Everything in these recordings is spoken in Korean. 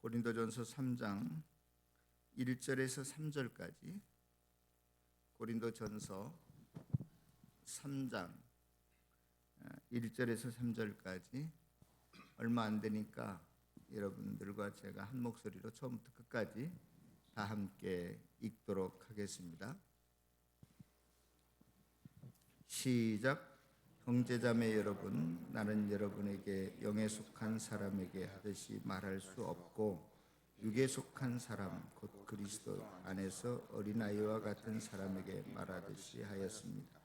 고린도전서 3장 1절에서 3절까지, 고린도전서 3장 1절에서 3절까지 얼마 안 되니까 여러분들과 제가 한 목소리로 처음부터 끝까지 다 함께 읽도록 하겠습니다. 시작. 형제자매 여러분, 나는 여러분에게 영에 속한 사람에게 하듯이 말할 수 없고 육에 속한 사람 곧 그리스도 안에서 어린아이와 같은 사람에게 말하듯이 하였습니다.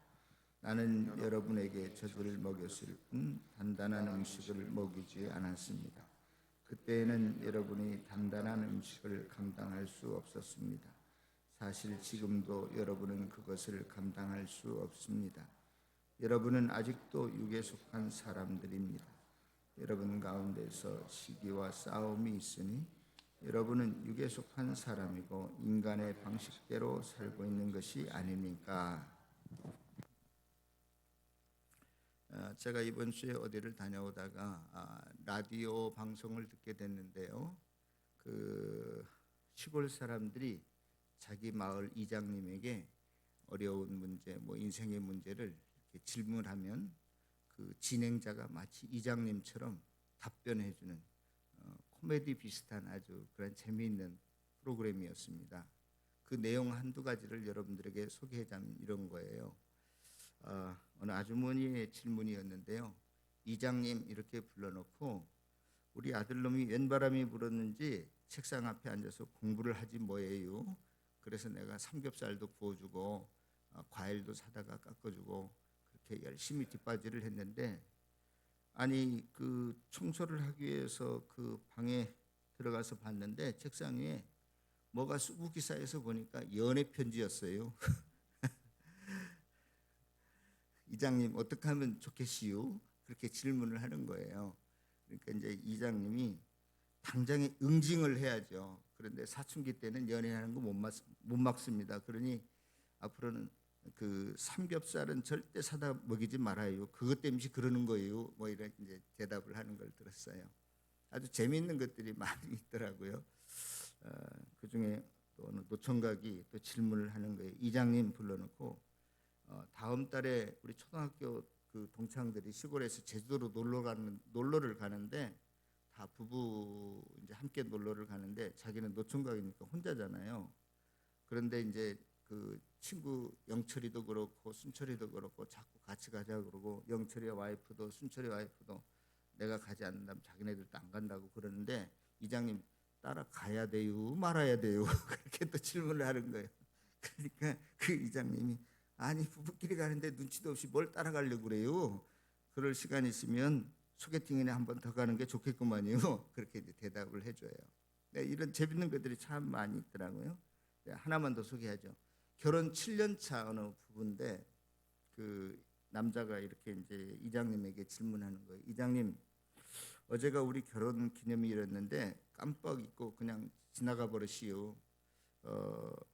나는 여러분에게 젖을 먹였을 뿐 단단한 음식을 먹이지 않았습니다. 그때에는 여러분이 단단한 음식을 감당할 수 없었습니다. 사실 지금도 여러분은 그것을 감당할 수 없습니다. 여러분은 아직도 육에 속한 사람들입니다. 여러분 가운데서 시기와 싸움이 있으니 여러분은 육에 속한 사람이고 인간의 방식대로 살고 있는 것이 아닙니까? 제가 이번 주에 어디를 다녀오다가 라디오 방송을 듣게 됐는데요. 그 시골 사람들이 자기 마을 이장님에게 어려운 문제, 인생의 문제를 이렇게 질문하면 그 진행자가 마치 이장님처럼 답변해주는 코미디 비슷한 아주 그런 재미있는 프로그램이었습니다. 그 내용 한두 가지를 여러분들에게 소개하자면 이런 거예요. 어느 아주머니의 질문이었는데요. 이장님 이렇게 불러놓고 우리 아들놈이 웬 바람이 불었는지 책상 앞에 앉아서 공부를 하지 뭐예요. 그래서 내가 삼겹살도 구워주고 과일도 사다가 깎아주고 그렇게 열심히 뒷바지를 했는데, 아니 그 청소를 하기 위해서 그 방에 들어가서 봤는데 책상 위에 뭐가 수북이 쌓여서 보니까 연애 편지였어요. 이장님 어떻게 하면 좋겠시요? 그렇게 질문을 하는 거예요. 그러니까 이제 이장님이 당장에 응징을 해야죠. 그런데 사춘기 때는 연애하는 거 못 막습니다. 그러니 앞으로는 그 삼겹살은 절대 사다 먹이지 말아요. 그것 때문에 그러는 거예요. 이런 이제 대답을 하는 걸 들었어요. 아주 재미있는 것들이 많이 있더라고요. 그 중에 또 노총각이 또 질문을 하는 거예요. 이장님 불러놓고 다음 달에 우리 초등학교 그 동창들이 시골에서 제주도로 놀러를 가는데 다 부부 이제 함께 놀러를 가는데 자기는 노총각이니까 혼자잖아요. 그런데 이제 그 친구 영철이도 그렇고 순철이도 그렇고 자꾸 같이 가자 그러고, 영철이 와이프도 순철이 와이프도 내가 가지 않는다면 자기네들도 안 간다고 그러는데 이장님 따라가야 돼요 말아야 돼요? 그렇게 또 질문을 하는 거예요. 그러니까 그 이장님이 아니 부부끼리 가는데 눈치도 없이 뭘 따라가려고 그래요. 그럴 시간 있으면 소개팅이나 한 번 더 가는 게 좋겠구만요. 그렇게 이제 대답을 해줘요. 네, 이런 재밌는 것들이 참 많이 있더라고요. 네, 하나만 더 소개하죠. 결혼 7년 차 어느 부부인데 그 남자가 이렇게 이제 이장님에게 질문하는 거예요. 이장님, 어제가 우리 결혼 기념일이었는데 깜빡 잊고 그냥 지나가 버렸시요.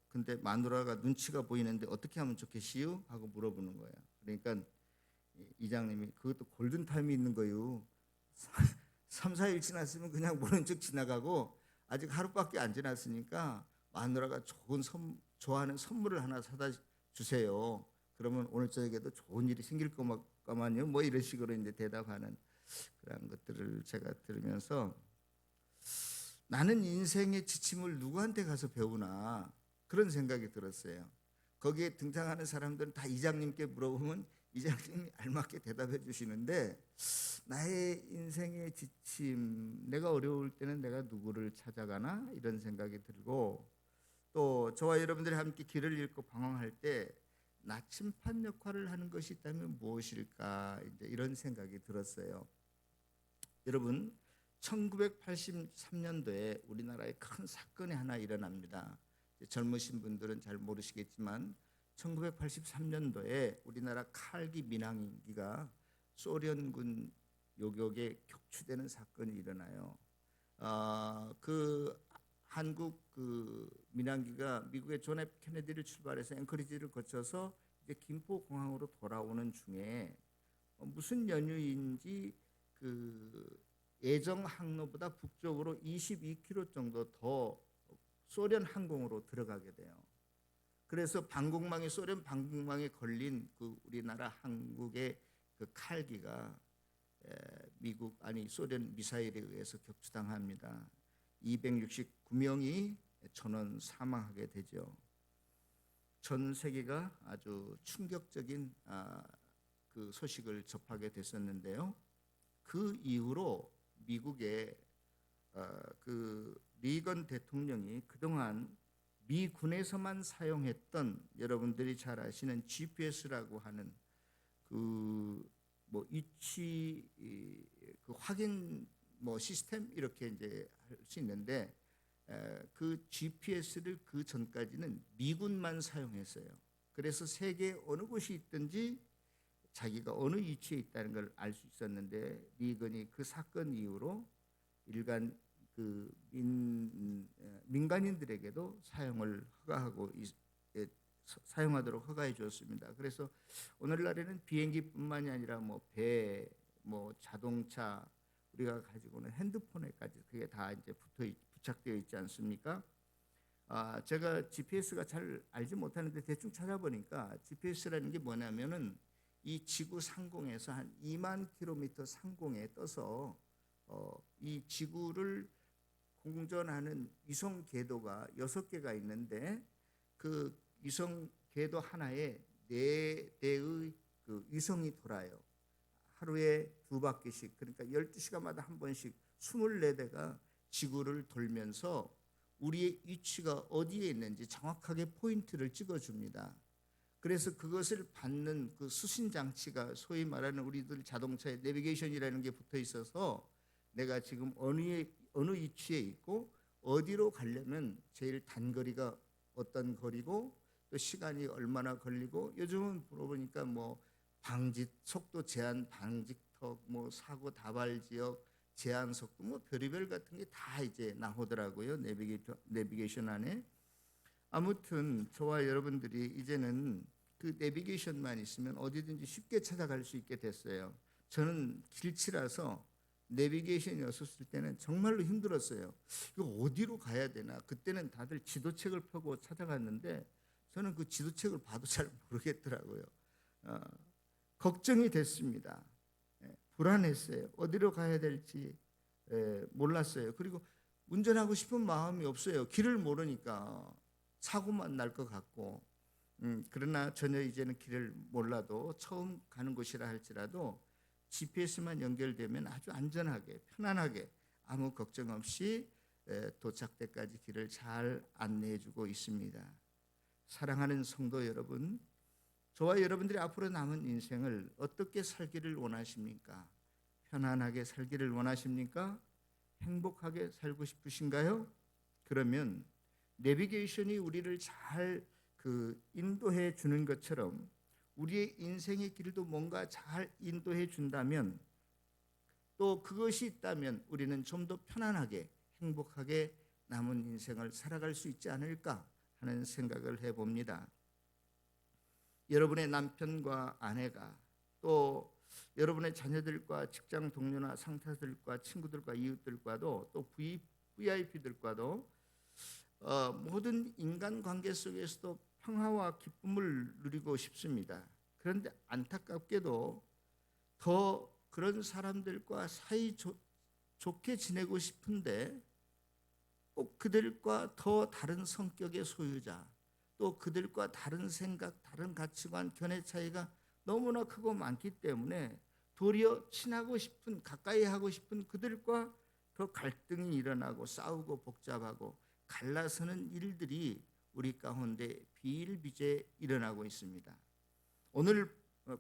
근데 마누라가 눈치가 보이는데 어떻게 하면 좋겠시요? 하고 물어보는 거예요. 그러니까 이장님이 그것도 골든타임이 있는 거예요. 3, 4일 지났으면 그냥 모른 척 지나가고 아직 하루밖에 안 지났으니까 마누라가 좋아하는 선물을 하나 사다 주세요. 그러면 오늘 저녁에도 좋은 일이 생길 거만요. 이런 식으로 이제 대답하는 그런 것들을 제가 들으면서 나는 인생의 지침을 누구한테 가서 배우나 그런 생각이 들었어요. 거기에 등장하는 사람들은 다 이장님께 물어보면 이장님이 알맞게 대답해 주시는데 나의 인생의 지침, 내가 어려울 때는 내가 누구를 찾아가나 이런 생각이 들고, 또 저와 여러분들이 함께 길을 잃고 방황할 때 나침반 역할을 하는 것이 있다면 무엇일까 이제 이런 생각이 들었어요. 여러분 1983년도에 우리나라에 큰 사건이 하나 일어납니다. 젊으신 분들은 잘 모르시겠지만 1983년도에 우리나라 칼기 민항기가 소련군 요격에 격추되는 사건이 일어나요. 그 한국 그 민항기가 미국의 존 F 케네디를 출발해서 앵커리지를 거쳐서 이제 김포공항으로 돌아오는 중에 무슨 연유인지 그 예정 항로보다 북쪽으로 22km 정도 더 소련 항공으로 들어가게 돼요. 그래서 방공망에 소련 방공망에 걸린 그 우리나라 한국의 그 칼기가 미국 아니 소련 미사일에 의해서 격추당합니다. 269명이 전원 사망하게 되죠. 전 세계가 아주 충격적인 그 소식을 접하게 됐었는데요. 그 이후로 미국의 그 리건 대통령이 그동안 미군에서만 사용했던 여러분들이 잘 아시는 GPS라고 하는 그 뭐 위치 그 확인 뭐 시스템 이렇게 이제 할 수 있는데 그 GPS를 그 전까지는 미군만 사용했어요. 그래서 세계 어느 곳이 있든지 자기가 어느 위치에 있다는 걸 알 수 있었는데 리건이 그 사건 이후로 일간 그 민간인들에게도 사용을 허가하고 사용하도록 허가해 주었습니다. 그래서 오늘날에는 비행기뿐만이 아니라 뭐 배, 뭐 자동차, 우리가 가지고 있는 핸드폰에까지 그게 다 이제 부착되어 있지 않습니까? 제가 GPS가 잘 알지 못하는데 대충 찾아보니까 GPS라는 게 뭐냐면은 이 지구 상공에서 한 2만 킬로미터 상공에 떠서 이 지구를 공전하는 위성 궤도가 6개가 있는데 그 위성 궤도 하나에 4대의 그 위성이 돌아요. 하루에 2바퀴씩, 그러니까 12시간마다 한 번씩 24대가 지구를 돌면서 우리의 위치가 어디에 있는지 정확하게 포인트를 찍어줍니다. 그래서 그것을 받는 그 수신 장치가 소위 말하는 우리들 자동차에 내비게이션이라는 게 붙어 있어서 내가 지금 어느 위치에 있고 어디로 가려면 제일 단거리가 어떤 거리고 또 시간이 얼마나 걸리고, 요즘은 물어보니까 뭐 방지 속도 제한 방지턱, 뭐 사고 다발 지역 제한 속도, 뭐 별의별 같은 게 다 이제 나오더라고요. 내비게이션 안에. 아무튼 저와 여러분들이 이제는 그 내비게이션만 있으면 어디든지 쉽게 찾아갈 수 있게 됐어요. 저는 길치라서 내비게이션이 없었을 때는 정말로 힘들었어요. 이거 어디로 가야 되나? 그때는 다들 지도책을 펴고 찾아갔는데 저는 그 지도책을 봐도 잘 모르겠더라고요. 걱정이 됐습니다. 불안했어요. 어디로 가야 될지 몰랐어요. 그리고 운전하고 싶은 마음이 없어요. 길을 모르니까 사고만 날 것 같고. 그러나 전혀 이제는 길을 몰라도 처음 가는 곳이라 할지라도 GPS만 연결되면 아주 안전하게 편안하게 아무 걱정 없이 도착 때까지 길을 잘 안내해 주고 있습니다. 사랑하는 성도 여러분, 저와 여러분들이 앞으로 남은 인생을 어떻게 살기를 원하십니까? 편안하게 살기를 원하십니까? 행복하게 살고 싶으신가요? 그러면 내비게이션이 우리를 잘 인도해 주는 것처럼 우리의 인생의 길도 뭔가 잘 인도해 준다면, 또 그것이 있다면 우리는 좀 더 편안하게 행복하게 남은 인생을 살아갈 수 있지 않을까 하는 생각을 해봅니다. 여러분의 남편과 아내가, 또 여러분의 자녀들과 직장 동료나 상사들과 친구들과 이웃들과도, 또 VIP들과도 모든 인간관계 속에서도 평화와 기쁨을 누리고 싶습니다. 그런데 안타깝게도 더 그런 사람들과 사이 좋게 지내고 싶은데 꼭 그들과 더 다른 성격의 소유자, 또 그들과 다른 생각, 다른 가치관, 견해 차이가 너무나 크고 많기 때문에 도리어 친하고 싶은, 가까이 하고 싶은 그들과 더 갈등이 일어나고 싸우고 복잡하고 갈라서는 일들이 우리 가운데 비일비재 일어나고 있습니다. 오늘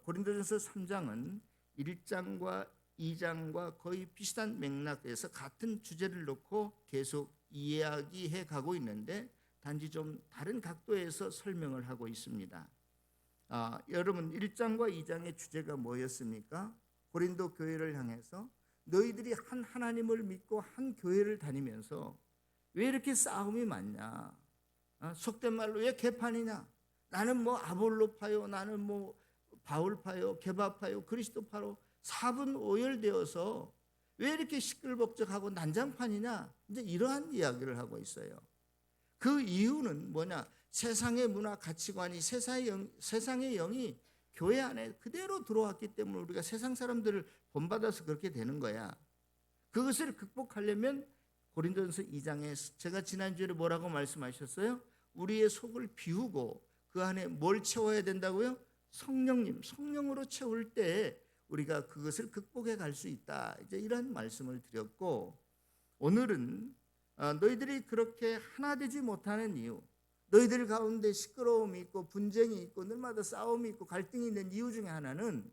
고린도전서 3장은 1장과 2장과 거의 비슷한 맥락에서 같은 주제를 놓고 계속 이야기해 가고 있는데 단지 좀 다른 각도에서 설명을 하고 있습니다. 여러분 1장과 2장의 주제가 뭐였습니까? 고린도 교회를 향해서 너희들이 한 하나님을 믿고 한 교회를 다니면서 왜 이렇게 싸움이 많냐? 속된 말로 왜 개판이냐? 나는 뭐 아볼로파요, 나는 뭐 바울파요, 게바파요, 그리스도파로 사분오열되어서 왜 이렇게 시끌벅적하고 난장판이냐? 이제 이러한 이야기를 하고 있어요. 그 이유는 뭐냐? 세상의 문화 가치관이 세상의 영이 교회 안에 그대로 들어왔기 때문에 우리가 세상 사람들을 본받아서 그렇게 되는 거야. 그것을 극복하려면 고린도전서 2장에 제가 지난주에 뭐라고 말씀하셨어요? 우리의 속을 비우고 그 안에 뭘 채워야 된다고요? 성령으로 채울 때 우리가 그것을 극복해 갈 수 있다. 이제 이런 말씀을 드렸고, 오늘은 너희들이 그렇게 하나 되지 못하는 이유, 너희들 가운데 시끄러움이 있고 분쟁이 있고 늘마다 싸움이 있고 갈등이 있는 이유 중에 하나는,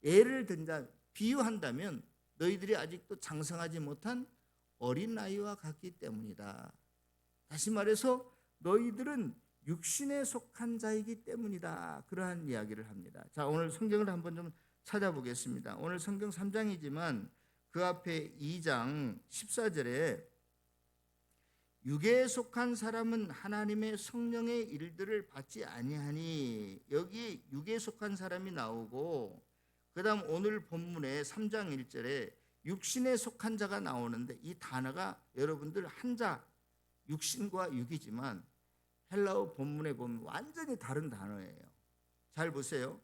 예를 든다, 비유한다면 너희들이 아직도 장성하지 못한 어린 나이와 같기 때문이다. 다시 말해서 너희들은 육신에 속한 자이기 때문이다. 그러한 이야기를 합니다. 자, 오늘 성경을 한번 좀 찾아보겠습니다. 오늘 성경 3장이지만 그 앞에 2장 14절에 육에 속한 사람은 하나님의 성령의 일들을 받지 아니하니, 여기 육에 속한 사람이 나오고 그 다음 오늘 본문에 3장 1절에 육신에 속한 자가 나오는데, 이 단어가 여러분들 한자 육신과 육이지만 헬라어 본문에 보면 완전히 다른 단어예요. 잘 보세요.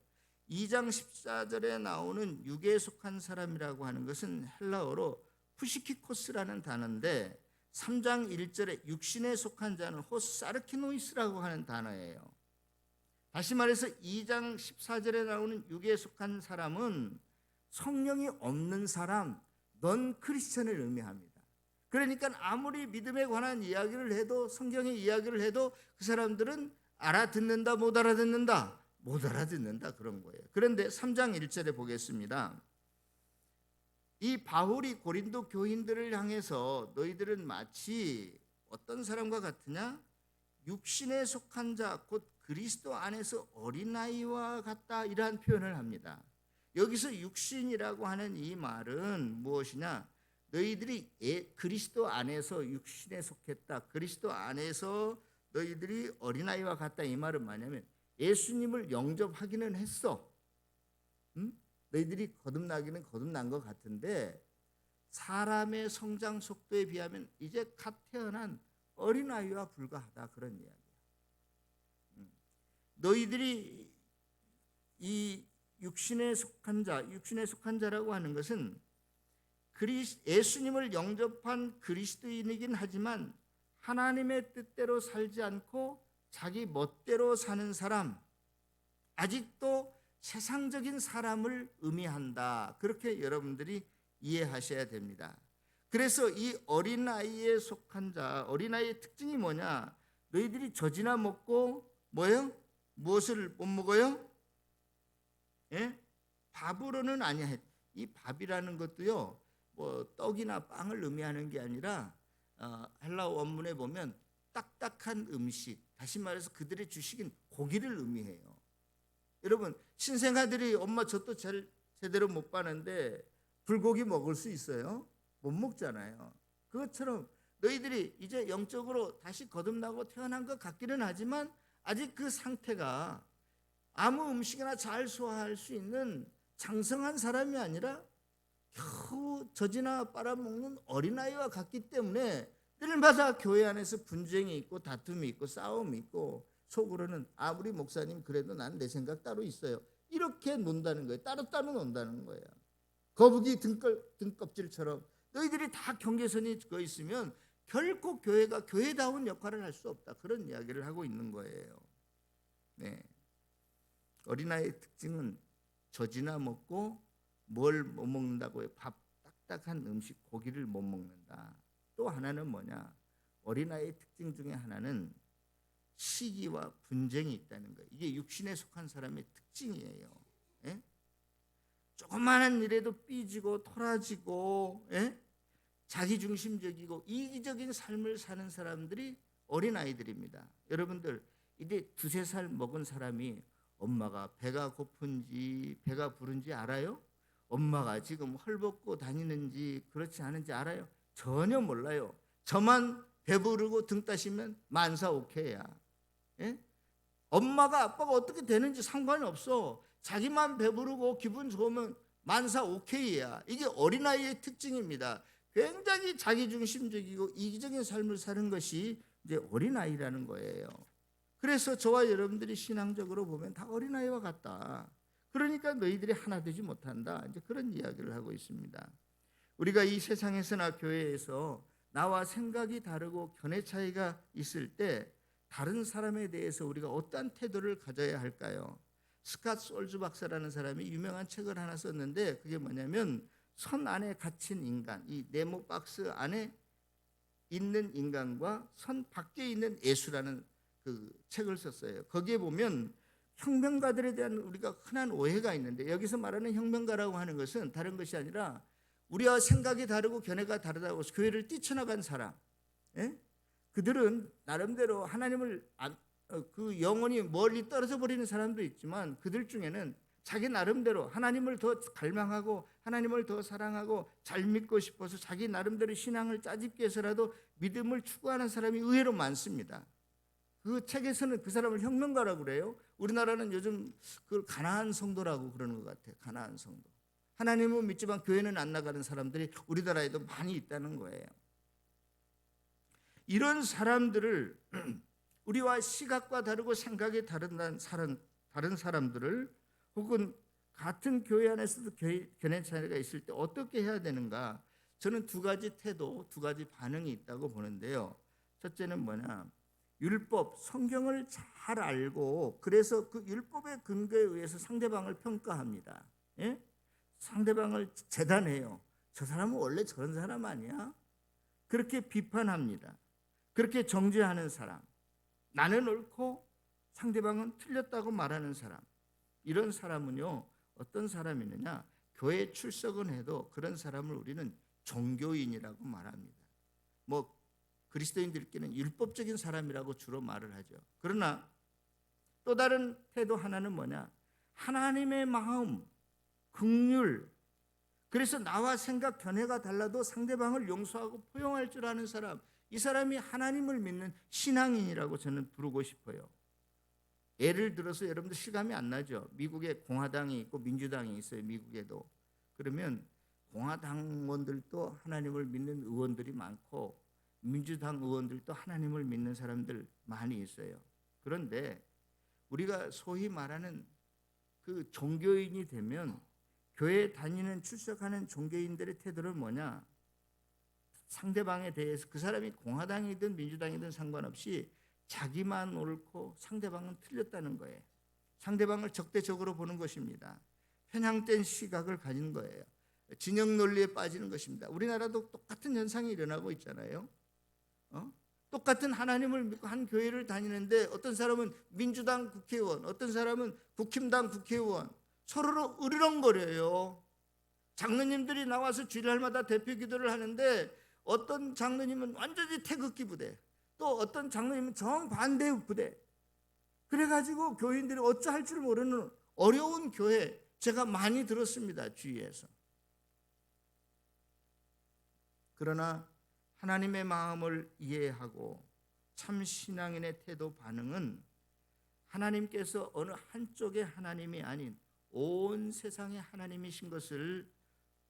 2장 14절에 나오는 육에 속한 사람이라고 하는 것은 헬라어로 푸시키코스라는 단어인데, 3장 1절에 육신에 속한 자는 호사르키노이스라고 하는 단어예요. 다시 말해서 2장 14절에 나오는 육에 속한 사람은 성령이 없는 사람, 넌 크리스천을 의미합니다. 그러니까 아무리 믿음에 관한 이야기를 해도, 성경의 이야기를 해도 그 사람들은 알아듣는다, 못 알아듣는다? 못 알아듣는다, 그런 거예요. 그런데 3장 1절에 보겠습니다. 이 바울이 고린도 교인들을 향해서 너희들은 마치 어떤 사람과 같으냐? 육신에 속한 자, 곧 그리스도 안에서 어린아이와 같다, 이러한 표현을 합니다. 여기서 육신이라고 하는 이 말은 무엇이냐? 너희들이 그리스도 안에서 육신에 속했다, 그리스도 안에서 너희들이 어린아이와 같다, 이 말은 뭐냐면 예수님을 영접하기는 했어. 너희들이 거듭나기는 거듭난 것 같은데 사람의 성장 속도에 비하면 이제 갓 태어난 어린아이와 불과하다, 그런 이야기야. 너희들이 이 육신에 속한 자라고 하는 것은 예수님을 영접한 그리스도인이긴 하지만 하나님의 뜻대로 살지 않고 자기 멋대로 사는 사람, 아직도 세상적인 사람을 의미한다. 그렇게 여러분들이 이해하셔야 됩니다. 그래서 이 어린아이에 속한 자, 어린아이의 특징이 뭐냐? 너희들이 젖이나 먹고 뭐예요? 무엇을 못 먹어요? 예? 밥으로는 아니야. 이 밥이라는 것도요, 뭐 떡이나 빵을 의미하는 게 아니라 헬라어 원문에 보면 딱딱한 음식, 다시 말해서 그들의 주식인 고기를 의미해요. 여러분, 신생아들이 엄마 젖도 제대로 못 빠는데 불고기 먹을 수 있어요? 못 먹잖아요. 그것처럼 너희들이 이제 영적으로 다시 거듭나고 태어난 것 같기는 하지만 아직 그 상태가 아무 음식이나 잘 소화할 수 있는 장성한 사람이 아니라 겨우 젖이나 빨아먹는 어린아이와 같기 때문에 늘마다 교회 안에서 분쟁이 있고 다툼이 있고 싸움이 있고, 속으로는 아무리 목사님 그래도 난 내 생각 따로 있어요, 이렇게 논다는 거예요. 따로 논다는 거예요. 거북이 등껍질처럼 너희들이 다 경계선이 그어 있으면 결코 교회가 교회다운 역할을 할 수 없다, 그런 이야기를 하고 있는 거예요. 네. 어린아이의 특징은 젖이나 먹고 뭘 못 먹는다고요? 밥, 딱딱한 음식, 고기를 못 먹는다. 또 하나는 뭐냐? 어린아이의 특징 중에 하나는 시기와 분쟁이 있다는 거예요. 이게 육신에 속한 사람의 특징이에요. 예? 조그마한 일에도 삐지고 토라지고, 예? 자기중심적이고 이기적인 삶을 사는 사람들이 어린아이들입니다. 여러분들, 이제 2-3살 먹은 사람이 엄마가 배가 고픈지 배가 부른지 알아요? 엄마가 지금 헐벗고 다니는지 그렇지 않은지 알아요? 전혀 몰라요. 저만 배부르고 등 따시면 만사오케이야. 예? 엄마가 아빠가 어떻게 되는지 상관이 없어. 자기만 배부르고 기분 좋으면 만사 오케이야. 이게 어린아이의 특징입니다. 굉장히 자기중심적이고 이기적인 삶을 사는 것이 이제 어린아이라는 거예요. 그래서 저와 여러분들이 신앙적으로 보면 다 어린아이와 같다. 그러니까 너희들이 하나 되지 못한다. 이제 그런 이야기를 하고 있습니다. 우리가 이 세상에서나 교회에서 나와 생각이 다르고 견해 차이가 있을 때 다른 사람에 대해서 우리가 어떠한 태도를 가져야 할까요? 스캇 솔즈 박사라는 사람이 유명한 책을 하나 썼는데 그게 뭐냐면 선 안에 갇힌 인간, 이 네모 박스 안에 있는 인간과 선 밖에 있는 예수라는 그 책을 썼어요. 거기에 보면 혁명가들에 대한 우리가 흔한 오해가 있는데 여기서 말하는 혁명가라고 하는 것은 다른 것이 아니라 우리와 생각이 다르고 견해가 다르다고 해서 교회를 뛰쳐나간 사람, 예? 그들은 나름대로 하나님을 그 영혼이 멀리 떨어져 버리는 사람도 있지만 그들 중에는 자기 나름대로 하나님을 더 갈망하고 하나님을 더 사랑하고 잘 믿고 싶어서 자기 나름대로 신앙을 짜집기 위해서라도 믿음을 추구하는 사람이 의외로 많습니다. 그 책에서는 그 사람을 혁명가라고 그래요. 우리나라는 요즘 그걸 가나안 성도라고 그러는 것 같아요. 가나안 성도. 하나님은 믿지만 교회는 안 나가는 사람들이 우리나라에도 많이 있다는 거예요. 이런 사람들을 우리와 시각과 다르고 생각이 다른 사람들을 혹은 같은 교회 안에서도 견해 차이가 있을 때 어떻게 해야 되는가? 저는 두 가지 태도, 두 가지 반응이 있다고 보는데요. 첫째는 뭐냐? 율법, 성경을 잘 알고 그래서 그 율법의 근거에 의해서 상대방을 평가합니다. 예? 상대방을 재단해요. 저 사람은 원래 저런 사람 아니야? 그렇게 비판합니다. 그렇게 정죄하는 사람, 나는 옳고 상대방은 틀렸다고 말하는 사람, 이런 사람은요 어떤 사람이느냐, 교회 출석은 해도 그런 사람을 우리는 종교인이라고 말합니다. 뭐 그리스도인들끼리는 율법적인 사람이라고 주로 말을 하죠. 그러나 또 다른 태도 하나는 뭐냐, 하나님의 마음, 긍휼, 그래서 나와 생각 견해가 달라도 상대방을 용서하고 포용할 줄 아는 사람, 이 사람이 하나님을 믿는 신앙인이라고 저는 부르고 싶어요. 예를 들어서 여러분들 실감이 안 나죠? 미국에 공화당이 있고 민주당이 있어요. 미국에도. 그러면 공화당원들도 하나님을 믿는 의원들이 많고 민주당 의원들도 하나님을 믿는 사람들 많이 있어요. 그런데 우리가 소위 말하는 그 종교인이 되면 교회 다니는 출석하는 종교인들의 태도는 뭐냐? 상대방에 대해서 그 사람이 공화당이든 민주당이든 상관없이 자기만 옳고 상대방은 틀렸다는 거예요. 상대방을 적대적으로 보는 것입니다. 편향된 시각을 가진 거예요. 진영 논리에 빠지는 것입니다. 우리나라도 똑같은 현상이 일어나고 있잖아요. 똑같은 하나님을 믿고 한 교회를 다니는데 어떤 사람은 민주당 국회의원, 어떤 사람은 국힘당 국회의원, 서로로 으르렁거려요. 장로님들이 나와서 주일날마다 대표 기도를 하는데 어떤 장로님은 완전히 태극기 부대, 또 어떤 장로님은 정반대 부대. 그래가지고 교인들이 어찌할 줄 모르는 어려운 교회 제가 많이 들었습니다. 주위에서. 그러나 하나님의 마음을 이해하고 참 신앙인의 태도 반응은 하나님께서 어느 한쪽의 하나님이 아닌 온 세상의 하나님이신 것을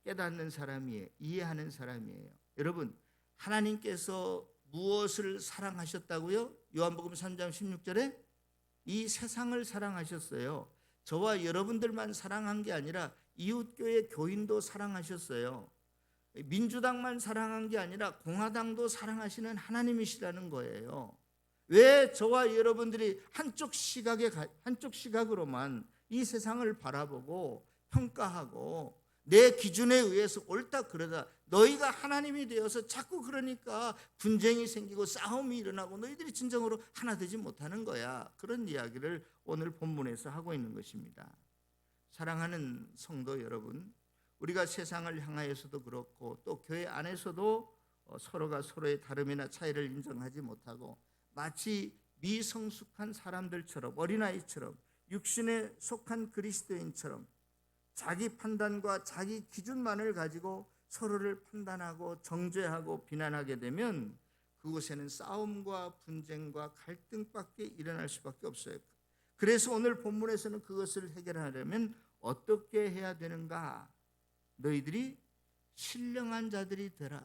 깨닫는 사람이에요. 이해하는 사람이에요. 여러분, 하나님께서 무엇을 사랑하셨다고요? 요한복음 3장 16절에 이 세상을 사랑하셨어요. 저와 여러분들만 사랑한 게 아니라 이웃교회 교인도 사랑하셨어요. 민주당만 사랑한 게 아니라 공화당도 사랑하시는 하나님이시라는 거예요. 왜 저와 여러분들이 한쪽 시각으로만 이 세상을 바라보고 평가하고 내 기준에 의해서 옳다 그러다, 너희가 하나님이 되어서 자꾸 그러니까 분쟁이 생기고 싸움이 일어나고 너희들이 진정으로 하나 되지 못하는 거야. 그런 이야기를 오늘 본문에서 하고 있는 것입니다. 사랑하는 성도 여러분, 우리가 세상을 향하여서도 그렇고 또 교회 안에서도 서로가 서로의 다름이나 차이를 인정하지 못하고 마치 미성숙한 사람들처럼, 어린아이처럼, 육신에 속한 그리스도인처럼 자기 판단과 자기 기준만을 가지고 서로를 판단하고 정죄하고 비난하게 되면 그곳에는 싸움과 분쟁과 갈등밖에 일어날 수밖에 없어요. 그래서 오늘 본문에서는 그것을 해결하려면 어떻게 해야 되는가? 너희들이 신령한 자들이 되라.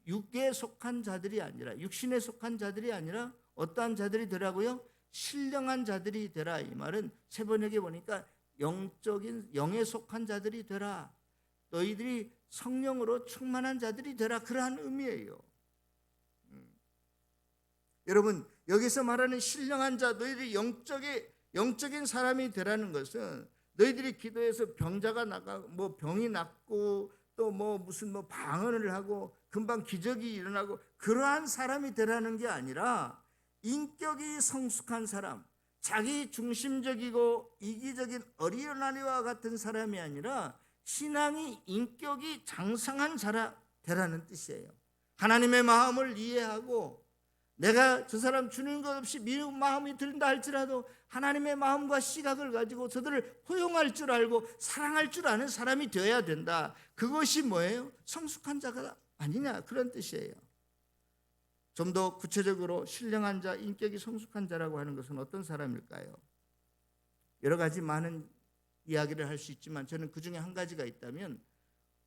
육에 속한 자들이 아니라, 육신에 속한 자들이 아니라 어떠한 자들이 되라고요? 신령한 자들이 되라. 이 말은 세번역에 보니까 영적인, 영에 속한 자들이 되라. 너희들이 성령으로 충만한 자들이 되라. 그러한 의미예요. 여러분, 여기서 말하는 신령한 자, 너희들이 영적인 사람이 되라는 것은 너희들이 기도해서 병자가 나가, 뭐 병이 낫고 또 뭐 무슨 뭐 방언을 하고 금방 기적이 일어나고 그러한 사람이 되라는 게 아니라, 인격이 성숙한 사람, 자기 중심적이고 이기적인 어린아이와 같은 사람이 아니라 신앙이, 인격이 장성한 자라 되라는 뜻이에요. 하나님의 마음을 이해하고, 내가 저 사람 주는 것 없이 미운 마음이 든다 할지라도 하나님의 마음과 시각을 가지고 저들을 포용할 줄 알고 사랑할 줄 아는 사람이 되어야 된다. 그것이 뭐예요? 성숙한 자가 아니냐, 그런 뜻이에요. 좀 더 구체적으로 신령한 자, 인격이 성숙한 자라고 하는 것은 어떤 사람일까요? 여러 가지 많은 이야기를 할 수 있지만 저는 그 중에 한 가지가 있다면,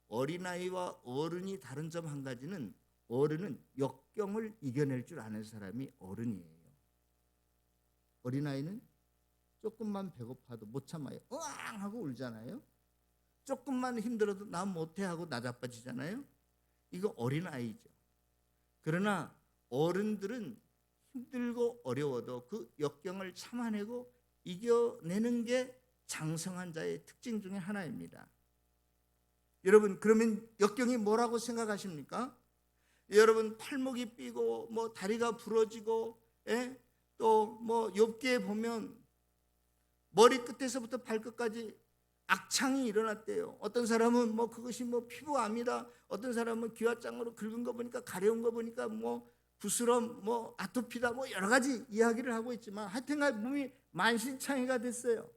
어린아이와 어른이 다른 점 한 가지는, 어른은 역경을 이겨낼 줄 아는 사람이 어른이에요. 어린아이는 조금만 배고파도 못 참아요. 으앙 하고 울잖아요. 조금만 힘들어도 나 못해 하고 나자빠지잖아요. 이거 어린아이죠. 그러나 어른들은 힘들고 어려워도 그 역경을 참아내고 이겨내는 게 장성한 자의 특징 중에 하나입니다. 여러분, 그러면 역경이 뭐라고 생각하십니까? 여러분, 팔목이 삐고 뭐 다리가 부러지고, 또 뭐 욥기에 보면 머리 끝에서부터 발끝까지 악창이 일어났대요. 어떤 사람은 뭐 그것이 뭐 피부암이다, 어떤 사람은 기와장으로 긁은 거 보니까, 가려운 거 보니까 뭐 부스럼, 뭐 아토피다, 뭐 여러 가지 이야기를 하고 있지만 하여튼간 몸이 만신창이가 됐어요.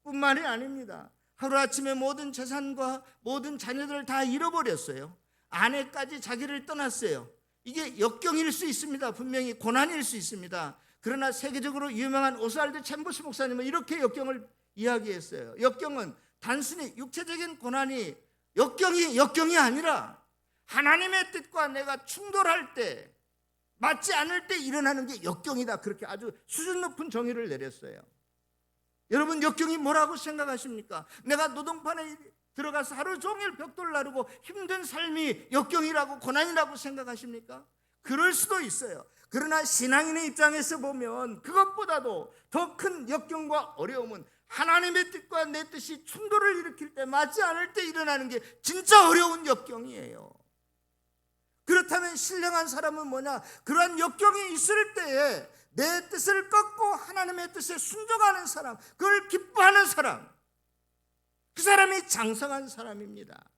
뿐만이 아닙니다. 하루아침에 모든 재산과 모든 자녀들을 다 잃어버렸어요. 아내까지 자기를 떠났어요. 이게 역경일 수 있습니다. 분명히 고난일 수 있습니다. 그러나 세계적으로 유명한 오스왈드 챔버스 목사님은 이렇게 역경을 이야기했어요. 역경은 단순히 육체적인 고난이 역경이 아니라 하나님의 뜻과 내가 충돌할 때, 맞지 않을 때 일어나는 게 역경이다. 그렇게 아주 수준 높은 정의를 내렸어요. 여러분, 역경이 뭐라고 생각하십니까? 내가 노동판에 들어가서 하루 종일 벽돌 나르고 힘든 삶이 역경이라고, 고난이라고 생각하십니까? 그럴 수도 있어요. 그러나 신앙인의 입장에서 보면 그것보다도 더 큰 역경과 어려움은 하나님의 뜻과 내 뜻이 충돌을 일으킬 때, 맞지 않을 때 일어나는 게 진짜 어려운 역경이에요. 그렇다면 신령한 사람은 뭐냐? 그러한 역경이 있을 때에 내 뜻을 꺾고 하나님의 뜻에 순종하는 사람, 그걸 기뻐하는 사람, 그 사람이 장성한 사람입니다.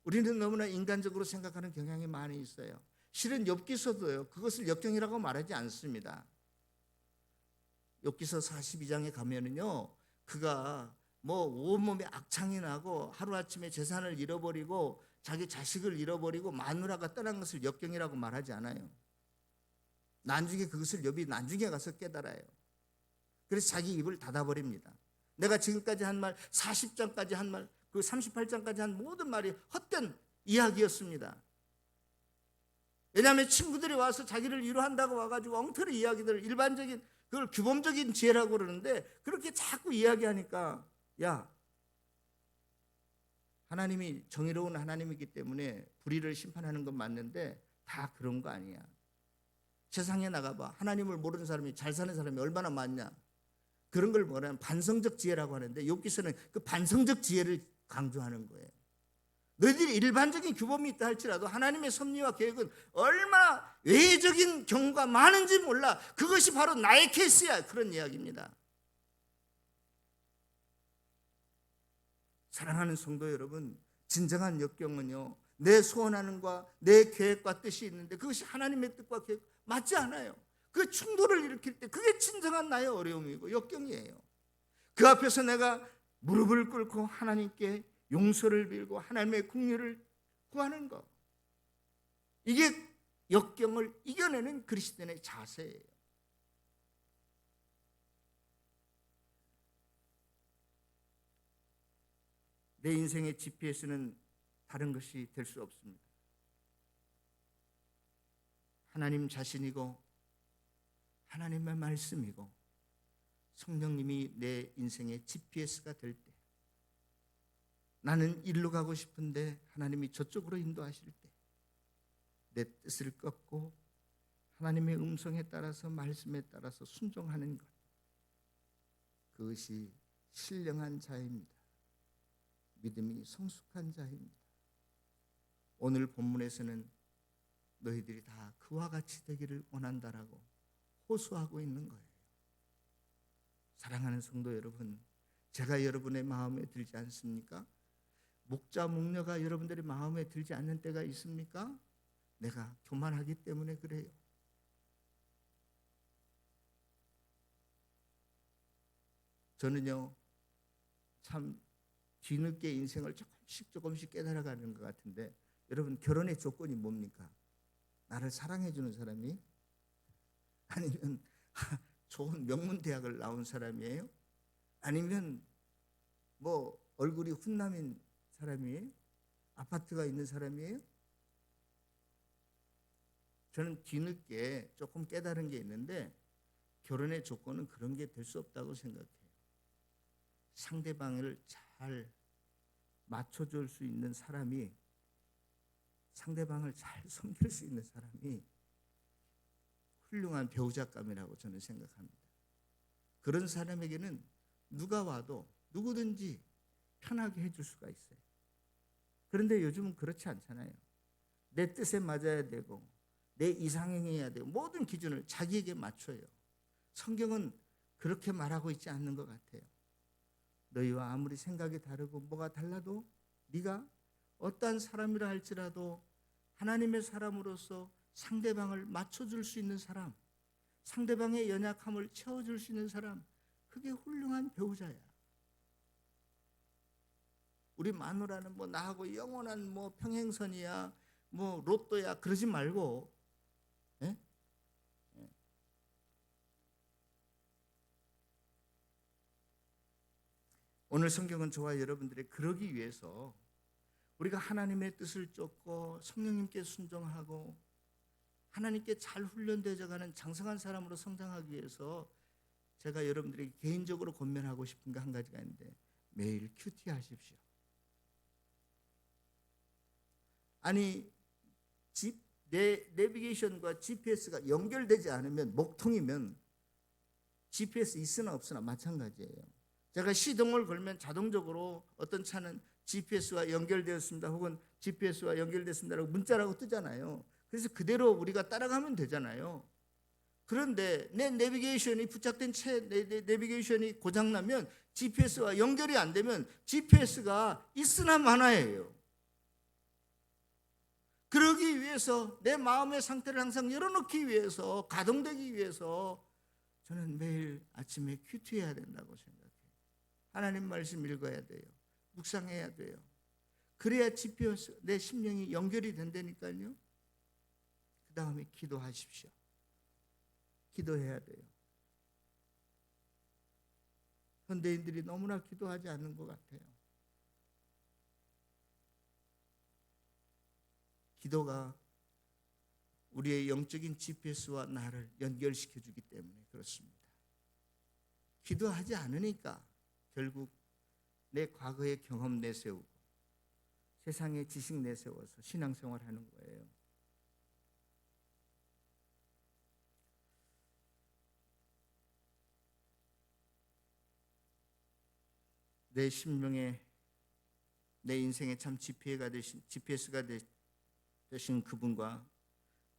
우리는 너무나 인간적으로 생각하는 경향이 많이 있어요. 실은 욥기서도요, 그것을 역경이라고 말하지 않습니다. 욥기서 42장에 가면은요, 그가 뭐 온몸에 악창이 나고 하루아침에 재산을 잃어버리고 자기 자식을 잃어버리고 마누라가 떠난 것을 역경이라고 말하지 않아요. 나중에 그것을 욥이 나중에 가서 깨달아요. 그래서 자기 입을 닫아버립니다. 내가 지금까지 한 말, 40장까지 한 말, 그 38장까지 한 모든 말이 헛된 이야기였습니다. 왜냐하면 친구들이 와서 자기를 위로한다고 와가지고 엉터리 이야기들을, 일반적인 그걸 규범적인 지혜라고 그러는데 그렇게 자꾸 이야기하니까, 야, 하나님이 정의로운 하나님이기 때문에 불의를 심판하는 건 맞는데 다 그런 거 아니야. 세상에 나가봐. 하나님을 모르는 사람이, 잘 사는 사람이 얼마나 많냐. 그런 걸 뭐냐면 반성적 지혜라고 하는데, 욥기서는 그 반성적 지혜를 강조하는 거예요. 너희들이 일반적인 규범이 있다 할지라도 하나님의 섭리와 계획은 얼마나 외적인 경우가 많은지 몰라. 그것이 바로 나의 케이스야. 그런 이야기입니다. 사랑하는 성도 여러분, 진정한 역경은요, 내 소원하는 것과 내 계획과 뜻이 있는데 그것이 하나님의 뜻과 계획 맞지 않아요. 그 충돌을 일으킬 때 그게 진정한 나의 어려움이고 역경이에요. 그 앞에서 내가 무릎을 꿇고 하나님께 용서를 빌고 하나님의 긍휼을 구하는 것, 이게 역경을 이겨내는 그리스도인의 자세예요. '내 내 인생의 GPS는 다른 것이 될 수 없습니다. 하나님 자신이고 하나님의 말씀이고 성령님이 내 인생의 GPS가 될 때, 나는 일로 가고 싶은데 하나님이 저쪽으로 인도하실 때 내 뜻을 꺾고 하나님의 음성에 따라서 말씀에 따라서 순종하는 것, 그것이 신령한 자입니다. 믿음이 성숙한 자입니다. 오늘 본문에서는 너희들이 다 그와 같이 되기를 원한다라고 호소하고 있는 거예요. 사랑하는 성도 여러분, 제가 여러분의 마음에 들지 않습니까? 목자 목녀가 여러분들의 마음에 들지 않는 때가 있습니까? 내가 교만하기 때문에 그래요. 저는요, 참 뒤늦게 인생을 조금씩 깨달아가는 것 같은데, 여러분, 결혼의 조건이 뭡니까? 나를 사랑해주는 사람이? 아니면 좋은 명문대학을 나온 사람이에요? 아니면 뭐 얼굴이 훈남인 사람이에요? 아파트가 있는 사람이에요? 저는 뒤늦게 조금 깨달은 게 있는데, 결혼의 조건은 그런 게 될 수 없다고 생각해요. 상대방을 잘 맞춰줄 수 있는 사람이, 상대방을 잘 섬길 수 있는 사람이 훌륭한 배우자감이라고 저는 생각합니다. 그런 사람에게는 누가 와도 누구든지 편하게 해줄 수가 있어요. 그런데 요즘은 그렇지 않잖아요. 내 뜻에 맞아야 되고 내 이상형이어야 되고 모든 기준을 자기에게 맞춰요. 성경은 그렇게 말하고 있지 않는 것 같아요. 너희와 아무리 생각이 다르고 뭐가 달라도 네가 어떠한 사람이라 할지라도 하나님의 사람으로서 상대방을 맞춰줄 수 있는 사람, 상대방의 연약함을 채워줄 수 있는 사람, 그게 훌륭한 배우자야. 우리 마누라는 뭐 나하고 영원한 뭐 평행선이야, 뭐 로또야, 그러지 말고, 예? 오늘 성경은 저와 여러분들이 그러기 위해서 우리가 하나님의 뜻을 쫓고 성령님께 순종하고 하나님께 잘 훈련되어가는 장성한 사람으로 성장하기 위해서 제가 여러분들에게 개인적으로 권면하고 싶은 거 한 가지가 있는데, 매일 큐티 하십시오. 아니, 내 내비게이션과 GPS가 연결되지 않으면, 먹통이면 GPS 있으나 없으나 마찬가지예요. 제가 시동을 걸면 자동적으로 어떤 차는 GPS와 연결되었습니다, 혹은 GPS와 연결됐습니다라고 문자라고 뜨잖아요. 그래서 그대로 우리가 따라가면 되잖아요. 그런데 내 내비게이션이 부착된 내 내비게이션이 고장나면, GPS와 연결이 안 되면 GPS가 있으나 마나예요. 그러기 위해서 내 마음의 상태를 항상 열어놓기 위해서, 가동되기 위해서 저는 매일 아침에 큐티해야 된다고 생각해요. 하나님 말씀 읽어야 돼요. 묵상해야 돼요. 그래야 GPS, 내 심령이 연결이 된다니까요. 그 다음에 기도하십시오. 기도해야 돼요. 현대인들이 너무나 기도하지 않는 것 같아요. 기도가 우리의 영적인 GPS와 나를 연결시켜주기 때문에 그렇습니다. 기도하지 않으니까 결국 내 과거의 경험 내세우고 세상의 지식 내세워서 신앙생활하는 거예요. 내 심령에, 내 인생의 참 GPS가 되신 그분과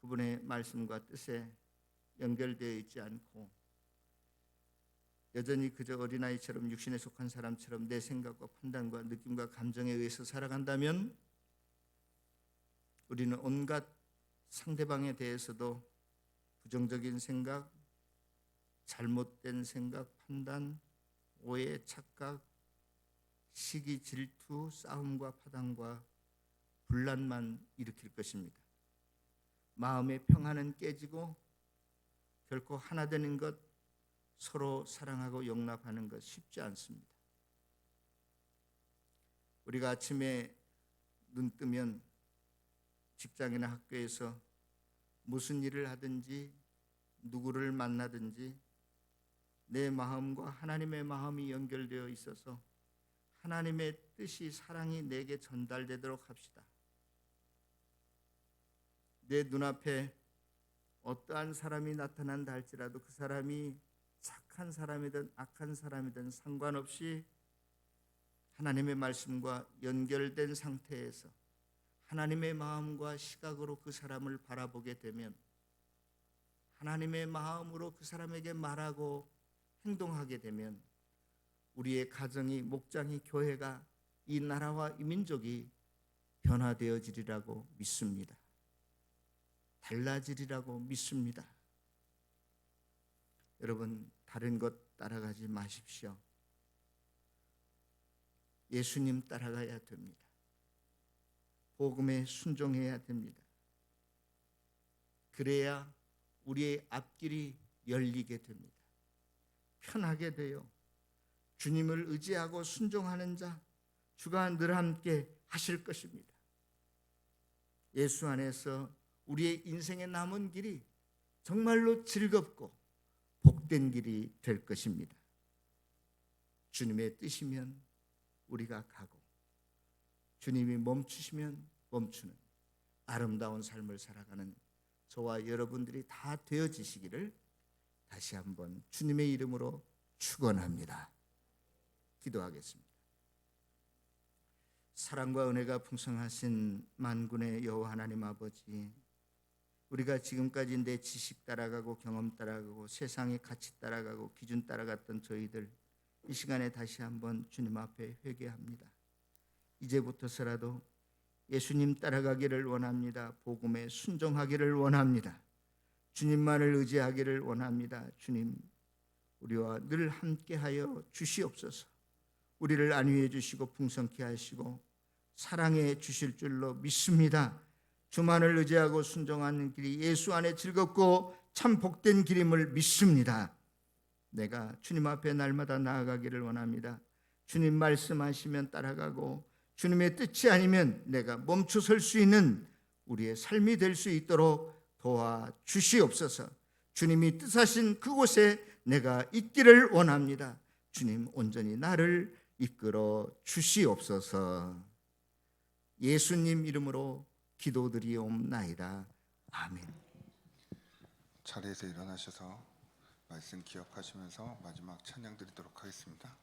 그분의 말씀과 뜻에 연결되어 있지 않고 여전히 그저 어린아이처럼 육신에 속한 사람처럼 내 생각과 판단과 느낌과 감정에 의해서 살아간다면, 우리는 온갖 상대방에 대해서도 부정적인 생각, 잘못된 생각, 판단, 오해, 착각, 시기, 질투, 싸움과 파당과 분란만 일으킬 것입니다. 마음의 평안은 깨지고 결코 하나 되는 것, 서로 사랑하고 용납하는 것 쉽지 않습니다. 우리가 아침에 눈 뜨면 직장이나 학교에서 무슨 일을 하든지 누구를 만나든지 내 마음과 하나님의 마음이 연결되어 있어서 하나님의 뜻이, 사랑이 내게 전달되도록 합시다. 내 눈앞에 어떠한 사람이 나타난다 할지라도 그 사람이 착한 사람이든 악한 사람이든 상관없이 하나님의 말씀과 연결된 상태에서 하나님의 마음과 시각으로 그 사람을 바라보게 되면, 하나님의 마음으로 그 사람에게 말하고 행동하게 되면 우리의 가정이, 목장이, 교회가, 이 나라와 이 민족이 변화되어지리라고 믿습니다. 달라지리라고 믿습니다. 여러분, 다른 것 따라가지 마십시오. 예수님 따라가야 됩니다. 복음에 순종해야 됩니다. 그래야 우리의 앞길이 열리게 됩니다. 편하게 돼요. 주님을 의지하고 순종하는 자, 주가 늘 함께 하실 것입니다. 예수 안에서 우리의 인생의 남은 길이 정말로 즐겁고 복된 길이 될 것입니다. 주님의 뜻이면 우리가 가고, 주님이 멈추시면 멈추는 아름다운 삶을 살아가는 저와 여러분들이 다 되어지시기를 다시 한번 주님의 이름으로 축원합니다. 기도하겠습니다. 사랑과 은혜가 풍성하신 만군의 여호와 하나님 아버지, 우리가 지금까지 내 지식 따라가고 경험 따라가고 세상의 가치 따라가고 기준 따라갔던 저희들, 이 시간에 다시 한번 주님 앞에 회개합니다. 이제부터서라도 예수님 따라가기를 원합니다. 복음에 순종하기를 원합니다. 주님만을 의지하기를 원합니다. 주님, 우리와 늘 함께하여 주시옵소서. 우리를 안위해 주시고 풍성케 하시고 사랑해 주실 줄로 믿습니다. 주만을 의지하고 순종하는 길이 예수 안에 즐겁고 참 복된 길임을 믿습니다. 내가 주님 앞에 날마다 나아가기를 원합니다. 주님 말씀하시면 따라가고 주님의 뜻이 아니면 내가 멈춰 설 수 있는 우리의 삶이 될 수 있도록 도와주시옵소서. 주님이 뜻하신 그곳에 내가 있기를 원합니다. 주님, 온전히 나를 이끌어 주시옵소서. 예수님 이름으로 기도드리옵나이다. 아멘. 자리에서 일어나셔서 말씀 기억하시면서 마지막 찬양 드리도록 하겠습니다.